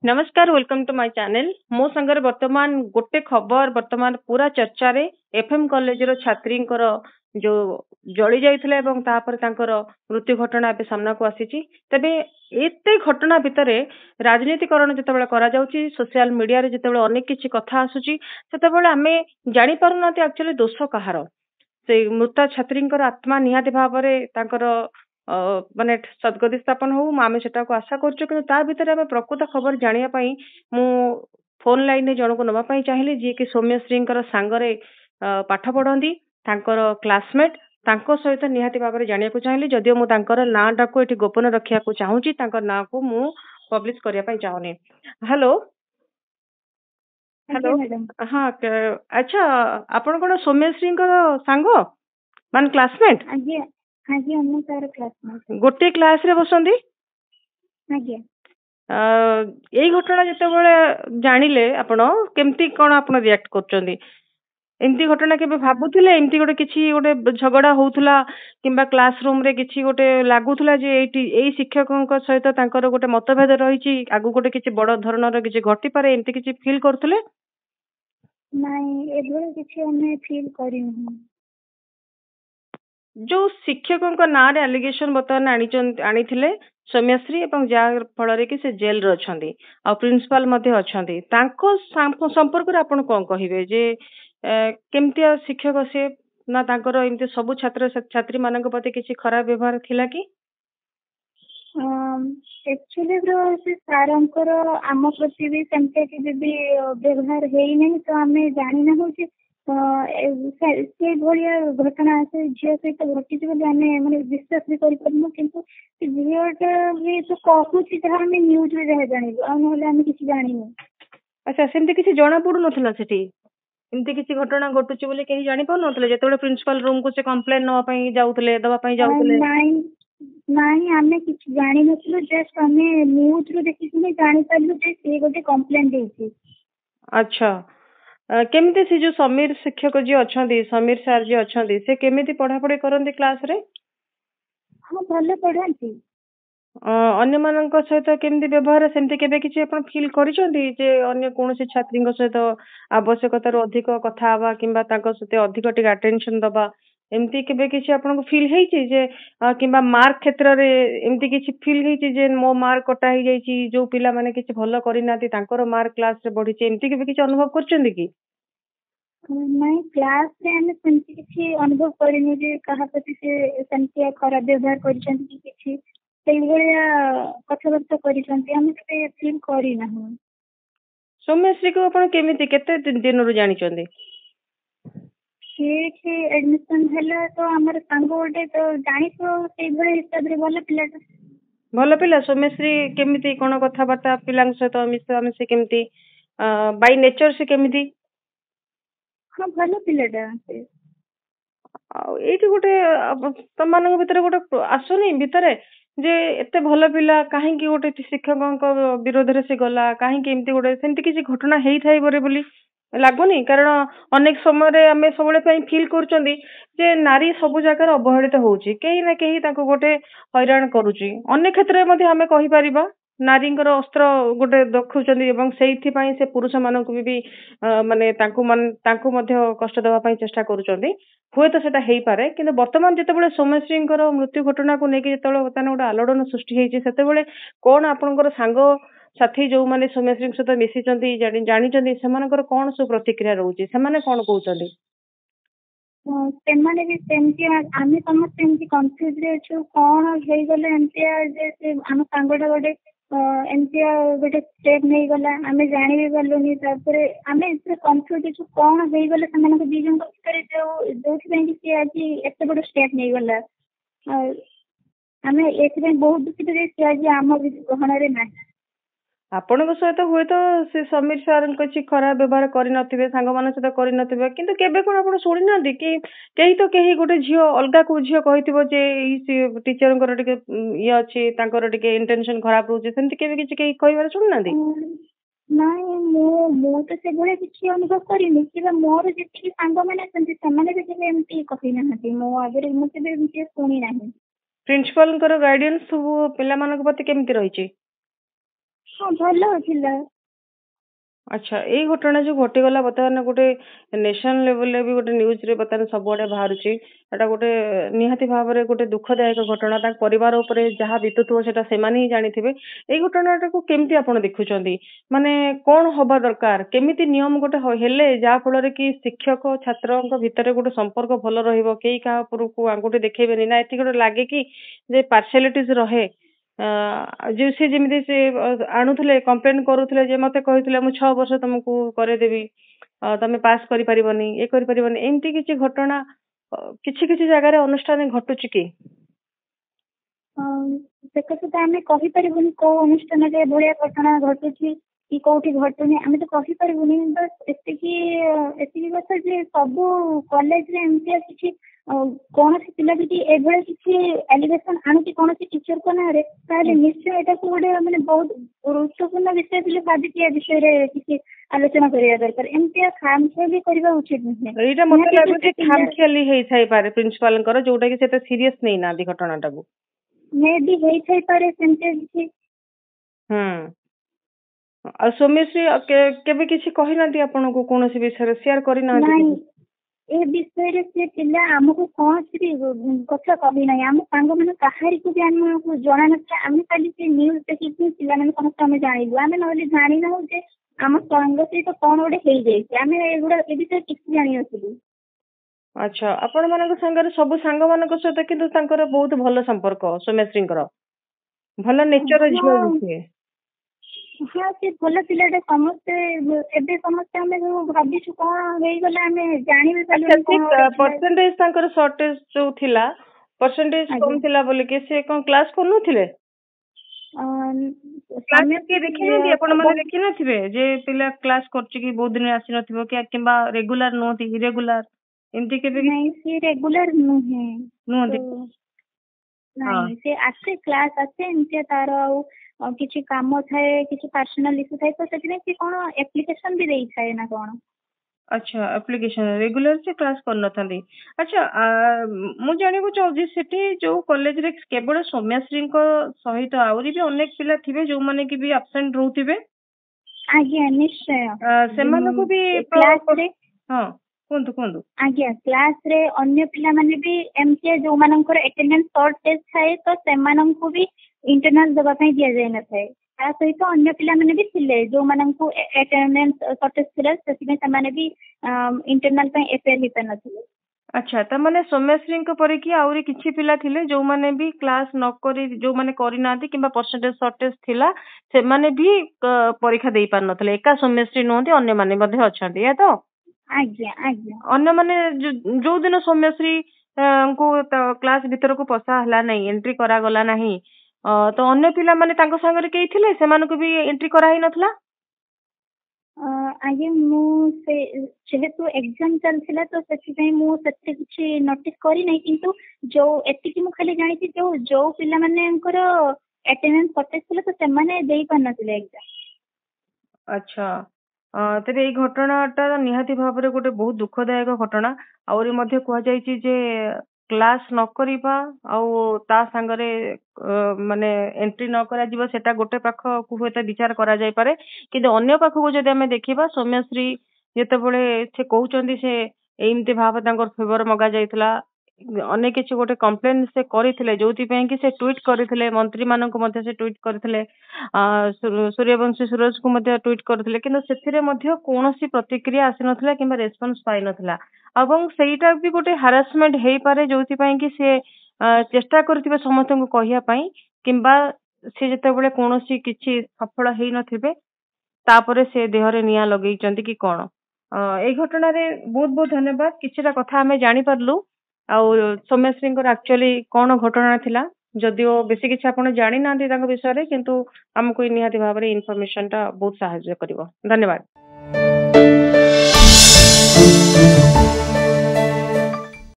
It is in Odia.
नमस्कार वेलकम टू माय चैनल मो संगर वर्तमान गोटे खबर वर्तमान पूरा चर्चा रे एफएम कॉलेज रो छात्री जो जली जाइथिले एवं तापर तांकर मृत्यु घटना ए सामना को आसीची तबे एते घटना भितरे राजनीतिकरण जतबेले करा जाउची सोशल मीडिया रे जतबेले अनेक किछि कथा आसुची सेतबेले हमें जानि पारुनाते एक्चुअली दोष कहार से मृता छात्री आत्मा निहाती भावरे तांकर माने सद्गति स्थापन हो आमे सेटा को आशा करछु कि ता भितर आमे प्रकृत खबर जानिया पई मु फोन लाइन ने जणको नबा पई चाहिली जे कि सौम्यश्री सांगरे पाठ पढ़ंदी तांकर क्लासमेट तांको सहित निहाती भाବରେ जानिया चाहिली जदियो मु तांकर नाटा को एठी गोपन रखिया को चाहूची तांकर ना को मु पब्लिश करिया पई चाहूनी। हेलो हेलो हाँ अच्छा आपण कोन सौम्यश्री सांग मान क्लासमेट आज्ञा आज्ञा हम तार क्लासमेट गोटे क्लास रे बसंदी आज्ञा एई घटना जेतेबेले जानिले आपण केमती कोन आपण रिएक्ट करचंदी एमती घटना केबे भाबुथिले एमती गोटे किछि गोटे झगड़ा होउथला किंबा क्लासरूम रे किछि गोटे लागुथला जे एटी एई शिक्षकक सहित तांकर गोटे मतभेद रहिछि आगु गोटे किछि बड़ धरणर किछि घटी पारे एमती किछि फील करथले नहीं एभले किछि हमें फील करिनु जो शिक्षकों ना रे एलिगेशन बर्तमान आनीथिले सौम्यश्री एवं जार फल कि से जेल रे अछंदी आ प्रिंसिपल मध्ये अछंदी तांको संपर्क रे आपण कोन कहिबे जे केमतिया शिक्षक से ना तांकर एमती सब छात्र छात्री मानक प्रति किछि खराब व्यवहार थिला कि एक्चुअली ब्रो से सारंकर आम प्रति भी सेमते कि भी व्यवहार हेई नहीं तो हमें जानि ना हो से भलिया घटना से झील सहित घटी माने विश्वास भी करूँ किंतु झीलटा भी तो कहूँ जहाँ आम न्यूज में जहाँ जानू आम किसी जानू। अच्छा सेमती किसी जना पड़ू नथला सेठी एमती किसी घटना घटुची बोले कहीं जानि पाउ नथले जेतेबेले प्रिंसिपल रूम को से कंप्लेन नवा पई जाउतले दवा पई जाउतले नहीं नहीं आमे किछि जानि नथलो जस्ट हमें न्यूज रो देखि जानि पालु जे से गोटे कंप्लेन देछि। अच्छा केमिति से जो समीर शिक्षक जी अछंदी समीर सर जी अछंदी से केमिति पढ़ा पढ़ी करंदी क्लास रे हां भले पढ़ांती अन्य मानक सहित केमिति व्यवहार सेमति केबे किछि आपण फील करिसंदी जे अन्य कोनोसी छात्री सहित आवश्यकता रो अधिक कथा आबा किंबा ताको सते अधिक टिक अटेंशन दबा एमती केबे किछि आपण फील हेछि जे किंबा मार्क क्षेत्र रे एमती किछि फील हेछि जे मो मार्क कटा हे जाइछि जो पिला माने किछि भलो करिनाती तांकर मार्क क्लास रे बढ़िछि एमती केबे किछि अनुभव करचंदी कि नहीं क्लास रे हमें सेमती किछि अनुभव करिनु जे कहा प्रति से सेमती खराब व्यवहार करिसंती कि किछि सेई भलिया कथाबार्ता करिसंती हम से फील करिना हम। सौम्यश्री को आपण केमिति केते दिन रो जानिचंदी ठीक एडमिशन हैला तो हमर संग गोटे तो जानि तो सेई भलिया हिसाब रे भलो पिला सौम्यश्री केमिति कोन कथाबार्ता पिलांग सहित मिस से केमिति बाय नेचर से केमिति हाँ भलो पिलाटा से एठी गोटे तमମାନଙ୍କ भितरे गोटे आसुनी भितरे जे एते भलो पिला काहे कि गोटे शिक्षकଙ୍କ विरोध रे से गला काहे कि एमती गोटे सेमती किछि घटना हेई थाई बरे बोली लागुनी कारण अनेक समय रे हमें सबले पई फील करचंदी जे नारी सब जगह अवहेलित होउची केही ना केही ताको गोटे हैरान करूची अनेक क्षेत्र रे मध्ये हमें कहि परिबा नारींकर अस्त्र गोटे देखुचंदी एवं सेइथि पई से पुरुष मानक भी माने तांको मध्ये कष्ट देवा पई चेष्टा करूचंदी हुए तो सेटा हेई पारे किंतु वर्तमान जेतेबेले सौम्यश्रींकर मृत्यु घटना को नेकी जेतेबेले वर्तमान गोटे आलोड़न सृष्टि हेइची सेतेबेले कोन आपनकर सांग साथी जो माने सौम्यश्री सहित मिसिचंदी जानिचंदी सेमानकर कोन सु प्रतिक्रिया रहउची सेमाने कोन कहउचंदी सेमाने भी सेमती आमे समस्त एमती कंफ्यूज रे छु कोन हेई गले एमती जे से हम सांगडा गोटे एमती गोटे स्टेप नहीं गला आमे जानि भी गलुनी तापरे आमे इसे कंफ्यूज छु कोन हेई गले सेमानक दी जन करे जो जोथि पई कि आज एते बड़ स्टेप नहीं गला आमे एथि बहुत दुखित जे से आज आम गहना रे ना आपणक सहित हुए तो से समीर सर किसी खराब व्यवहार करनथिबे सांग मान सहित करनथिबे किंतु केबे कोन आपण सुनि नांदी कि केही तो केही गोटे झियो अलगा को झियो कहितबो जे ई टीचरंकर टिके ये अछि तांकर टिके इंटेंशन खराब होउचे सेंति केबे किछि केही कहिबार सुनि नांदी नहीं मो तो से भले किछि अनुभव करिनि कि मोर जेति सांग माने सेंति समाने भी केबे एमती कहि नाहंती मो आगरे मो केबे एमती सुनि नाही प्रिंसिपल गाइडेंस सब पिला मानक प्रति केमति रहिछि ହଁ ଭଲ ଥିଲା। ଆଚ୍ଛା ଏଇ ଘଟଣା ଯୋଉ ଘଟିଗଲା ବର୍ତ୍ତମାନ ଗୋଟେ ନେସନାଲ ଲେଭେଲରେ ବି ଗୋଟେ ନ୍ୟୁଜରେ ବର୍ତ୍ତମାନ ସବୁଆଡେ ବାହାରୁଛି ଏଟା ଗୋଟେ ନିହାତି ଭାବରେ ଗୋଟେ ଦୁଃଖଦାୟକ ଘଟଣା ତାଙ୍କ ପରିବାର ଉପରେ ଯାହା ବିତୁଥିବ ସେଟା ସେମାନେ ହିଁ ଜାଣିଥିବେ ଏଇ ଘଟଣାଟାକୁ କେମିତି ଆପଣ ଦେଖୁଛନ୍ତି ମାନେ କଣ ହବା ଦରକାର କେମିତି ନିୟମ ଗୋଟେ ହେଲେ ଯାହା ଫଳରେ କି ଶିକ୍ଷକ ଛାତ୍ରଙ୍କ ଭିତରେ ଗୋଟେ ସମ୍ପର୍କ ଭଲ ରହିବ କେହି କାହା ଉପରକୁ ଆଙ୍ଗୁଠି ଦେଖେଇବେନି ନା ଏତିକି ଗୋଟେ ଲାଗେ କି ଯେ ପାର୍ସିଆଲିଟିଜ ରହେ ଯୋଉ ସେ ଯେମିତି ସେ ଆଣୁଥିଲେ କମ୍ପ୍ଲେନ କରୁଥିଲେ ଯେ ମତେ କହିଥିଲେ ମୁଁ 6 ବର୍ଷ ତମକୁ କରେଇଦେବି ତମେ ପାସ୍ କରିପାରିବନି ଏ କରିପାରିବନି ଏମିତି କିଛି ଘଟଣା କିଛି କିଛି ଜାଗାରେ ଅନୁଷ୍ଠାନ ଘଟୁଛି କି? ସେ କଥା ତ ଆମେ କହିପାରିବୁନି କୋଉ ଅନୁଷ୍ଠାନରେ ଏଭଳିଆ ଘଟଣା ଘଟୁଛି କି କୋଉଠି ଘଟୁନି ଆମେ ତ କହିପାରିବୁନି ବାସ୍ ଏତିକି କଥା ଯେ ସବୁ କଲେଜରେ ଏମିତିଆ କିଛି କୌଣସି ପିଲା ଯଦି ଏଭଳିଆ କିଛି ଆଲିଗେସନ ଆଣୁଛି କୌଣସି ଟିଚରଙ୍କ ନାଁରେ ତାହେଲେ ନିଶ୍ଚୟ ଏଟାକୁ ଗୋଟେ ମାନେ ବହୁତ ଗୁରୁତ୍ୱପୂର୍ଣ୍ଣ ବିଷୟ ବୋଲି ଭାବିକି ଏ ବିଷୟରେ କିଛି ଆଲୋଚନା କରିବା ଦରକାର ଏମିତିଆ ଖାମଖିଆଲି କରିବା ଉଚିତ ନୁହେଁ। ଏଇଟା ମତେ ଲାଗୁଛି ଖାମଖିଆଲି ହେଇଥାଇପାରେ ପ୍ରିନ୍ସିପାଲଙ୍କର ଯୋଉଟା କି ସେତେ ସିରିୟସ ନେଇନାହାନ୍ତି ଘଟଣାଟାକୁ ମେ ବି ହେଇଥାଇପାରେ ସେମିତି କିଛି। ଆଉ ସୌମ୍ୟଶ୍ରୀ କେବେ କିଛି କହିନାହାନ୍ତି ଆପଣଙ୍କୁ କୌଣସି ବିଷୟରେ ସେୟାର କରିନାହାନ୍ତି? ନାଇଁ ଏ ବିଷୟରେ ସେ ପିଲା ଆମକୁ କୌଣସି ବି କଥା କହିନାହିଁ ଆମ ସାଙ୍ଗମାନେ କାହାରିକୁ ବି ଆମକୁ ଜଣା ନଥିଲା ଆମେ ଖାଲି ସେ ନ୍ୟୁଜ ଦେଖିକି ପିଲାମାନେ ସମସ୍ତେ ଆମେ ଜାଣିଲୁ ଆମେ ନହେଲେ ଜାଣିନାହୁଁ ଯେ ଆମ ସାଙ୍ଗ ସହିତ କଣ ଗୋଟେ ହେଇଯାଇଛି ଆମେ ଏ ବିଷୟରେ କିଛି ଜାଣିନଥିଲୁ। ଆଚ୍ଛା ଆପଣ ମାନଙ୍କ ସାଙ୍ଗରେ ସବୁ ସାଙ୍ଗମାନଙ୍କ ସହିତ କିନ୍ତୁ ତାଙ୍କର ବହୁତ ଭଲ ସମ୍ପର୍କ ସୌମ୍ୟଶ୍ରୀଙ୍କର ଭଲ ନେଚର ଝିଅ ବି ସିଏ। ହଁ ସେ ଭଲ ପିଲାଟା ସମସ୍ତେ ଏବେ ସମସ୍ତେ ଆମେ ଯୋଉ ଭାବିଛୁ କଣ ହେଇଗଲା ଆମେ ଜାଣିବି ପାରିଲୁନି ପରସେଣ୍ଟେଜ ତାଙ୍କର ସର୍ଟେଜ ଯୋଉ ଥିଲା ପରସେଣ୍ଟେଜ କମ ଥିଲା ବୋଲିକି ସେ କଣ କ୍ଲାସ କରୁନଥିଲେ? ଦେଖିନାହାନ୍ତି ଆପଣ ମାନେ ଦେଖିନଥିବେ ଯେ ପିଲା କ୍ଲାସ କରୁଛି କି ବହୁତ ଦିନ ଆସିନଥିବ କିମ୍ବା ରେଗୁଲାର ନୁହନ୍ତି ଇରେଗୁଲାର ଏମିତି କେବେ? ନାଇଁ ସେ ରେଗୁଲାର ନୁହନ୍ତି। ନାଇଁ ସେ ଆସେ କ୍ଲାସ ଆସେ ଏମିତି ତାର ଆଉ କିଛି କାମ ଥାଏ କିଛି ପର୍ସନାଲ ଇସ୍ୟୁ ଥାଏ ତ ସେଥିପାଇଁ ସେ କଣ ଆପ୍ଲିକେସନ ବି ଦେଇଥାଏ ନା କଣ। ଆଚ୍ଛା ଆପ୍ଲିକେସନ ରେଗୁଲାର ସେ କ୍ଲାସ କରିନଥାନ୍ତି। ଆଚ୍ଛା ମୁଁ ଜାଣିବାକୁ ଚାହୁଁଛି ସେଠି ଯୋଉ କଲେଜରେ କେବଳ ସୌମ୍ୟଶ୍ରୀଙ୍କ ସହିତ ଆହୁରି ବି ଅନେକ ପିଲା ଥିବେ ଯୋଉମାନେ କି ବି ଆବସେଣ୍ଟ ରହୁଥିବେ? ଆଜ୍ଞା ନିଶ୍ଚୟ ସେମାନଙ୍କୁ ବି କ୍ଲାସରେ ହଁ କୁହନ୍ତୁ କୁହନ୍ତୁ। ଆଜ୍ଞା କ୍ଲାସରେ ଅନ୍ୟ ପିଲାମାନେ ବି ଏମିତି ଯୋଉମାନଙ୍କର ଆଟେଣ୍ଡାନ୍ସ ସର୍ଟେଜ ଥାଏ ତ ସେମାନଙ୍କୁ ବି ଇଣ୍ଟରନାଲ ଦେବା ପାଇଁ ଦିଆଯାଇନଥାଏ ତା ସହିତ ଅନ୍ୟ ପିଲାମାନେ ବି ଥିଲେ ଯୋଉମାନଙ୍କୁ ଆଟେଣ୍ଡାନ୍ସ ସର୍ଟେଜ ଥିଲା ସେଥିପାଇଁ ସେମାନେ ବି ଇଣ୍ଟରନାଲ ପାଇଁ ଏପିଆର ହେଇପାରିନଥିଲେ। ଆଚ୍ଛା ତାମାନେ ସୌମ୍ୟଶ୍ରୀଙ୍କ ପରିକି ଆହୁରି କିଛି ପିଲା ଥିଲେ ଯୋଉମାନେ ବି କ୍ଲାସ ନ କରି ଯୋଉମାନେ କରିନାହାନ୍ତି କିମ୍ବା ପରସେଣ୍ଟେଜ ସର୍ଟେଜ ଥିଲା ସେମାନେ ବି ପରୀକ୍ଷା ଦେଇ ପାରିନଥିଲେ ଏକା ସୌମ୍ୟଶ୍ରୀ ନୁହନ୍ତି ଅନ୍ୟମାନେ ମଧ୍ୟ ଅଛନ୍ତି ଏୟା ତ? ଆଜ୍ଞା ଆଜ୍ଞା। ଅନ୍ୟମାନେ ଯୋଉ ଦିନ ସୌମ୍ୟଶ୍ରୀ ଙ୍କୁ କ୍ଲାସ ଭିତରକୁ ପଶା ହେଲା ନାହିଁ ଏଣ୍ଟ୍ରି କରାଗଲା ନାହିଁ ତ ଅନ୍ୟ ପିଲାମାନେ ତାଙ୍କ ସାଙ୍ଗରେ କେହି ଥିଲେ ସେମାନଙ୍କୁ ବି ଏଣ୍ଟ୍ରି କରାହେଇ ନଥିଲା? ଆଜ୍ଞା ମୁଁ ସେ ଯେହେତୁ ଏକ୍ଜାମ ଚାଲିଥିଲା ତ ସେଥିପାଇଁ ମୁଁ ସେତେ କିଛି ନୋଟିସ କରିନାହିଁ କିନ୍ତୁ ଏତିକି ମୁଁ ଖାଲି ଜାଣିଛି ଯୋଉ ପିଲାମାନଙ୍କର ଆଟେଣ୍ଡାନ୍ସ ସର୍ଟେଜ ଥିଲା ତ ସେମାନେ ଦେଇପାରିନଥିଲେ ଏକ୍ଜାମ। ଆଚ୍ଛା ତେବେ ଏଇ ଘଟଣାଟା ନିହାତି ଭାବରେ ଗୋଟେ ବହୁତ ଦୁଃଖଦାୟକ ଘଟଣା ଆହୁରି ମଧ୍ୟ କୁହାଯାଇଛି ଯେ କ୍ଲାସ ନ କରିବା ଆଉ ତା ସାଙ୍ଗରେ ମାନେ ଏଣ୍ଟ୍ରି ନ କରାଯିବ ସେଟା ଗୋଟେ ପାଖକୁ ହୁଏତ ବିଚାର କରାଯାଇପାରେ କିନ୍ତୁ ଅନ୍ୟ ପାଖକୁ ଯଦି ଆମେ ଦେଖିବା ସୌମ୍ୟଶ୍ରୀ ଯେତେବେଳେ ସେ କହୁଛନ୍ତି ସେ ଏମିତି ଭାବେ ତାଙ୍କର ଫେଭର ମଗା ଯାଇଥିଲା ଅନେକ କିଛି ଗୋଟେ କମ୍ପ୍ଲେନ ସେ କରିଥିଲେ ଯୋଉଥିପାଇଁ କି ସେ ଟ୍ୱିଟ କରିଥିଲେ ମନ୍ତ୍ରୀ ମାନଙ୍କୁ ମଧ୍ୟ ସେ ଟ୍ୱିଟ କରିଥିଲେ ସୂର୍ଯ୍ୟବଂଶୀ ସୁରଜକୁ ମଧ୍ୟ ଟ୍ୱିଟ କରିଥିଲେ କିନ୍ତୁ ସେଥିରେ ମଧ୍ୟ କୌଣସି ପ୍ରତିକ୍ରିୟା ଆସିନଥିଲା କିମ୍ବା ରେସ୍ପନ୍ସ ପାଇନଥିଲା ଏବଂ ସେଇଟା ବି ଗୋଟେ ହାରାସମେଣ୍ଟ ହେଇପାରେ ଯୋଉଥିପାଇଁ କି ସେ ଚେଷ୍ଟା କରିଥିବେ ସମସ୍ତଙ୍କୁ କହିବା ପାଇଁ କିମ୍ବା ସେ ଯେତେବେଳେ କୌଣସି କିଛି ସଫଳ ହେଇନଥିବେ ତାପରେ ସେ ଦେହରେ ନିଆଁ ଲଗେଇଛନ୍ତି କି କଣ ଏଇ ଘଟଣାରେ ବହୁତ ବହୁତ ଧନ୍ୟବାଦ କିଛିଟା କଥା ଆମେ ଜାଣିପାରିଲୁ ଆଉ ସୌମ୍ୟଶ୍ରୀଙ୍କର ଆକ୍ଚୁଆଲି କଣ ଘଟଣା ଥିଲା ଯଦିଓ ବେଶୀ କିଛି ଆପଣ ଜାଣିନାହାନ୍ତି ତାଙ୍କ ବିଷୟରେ କିନ୍ତୁ ଆମକୁ ନିହାତି ଭାବରେ ଇନଫର୍ମେସନ ଟା ବହୁତ ସାହାଯ୍ୟ କରିବ ଧନ୍ୟବାଦ।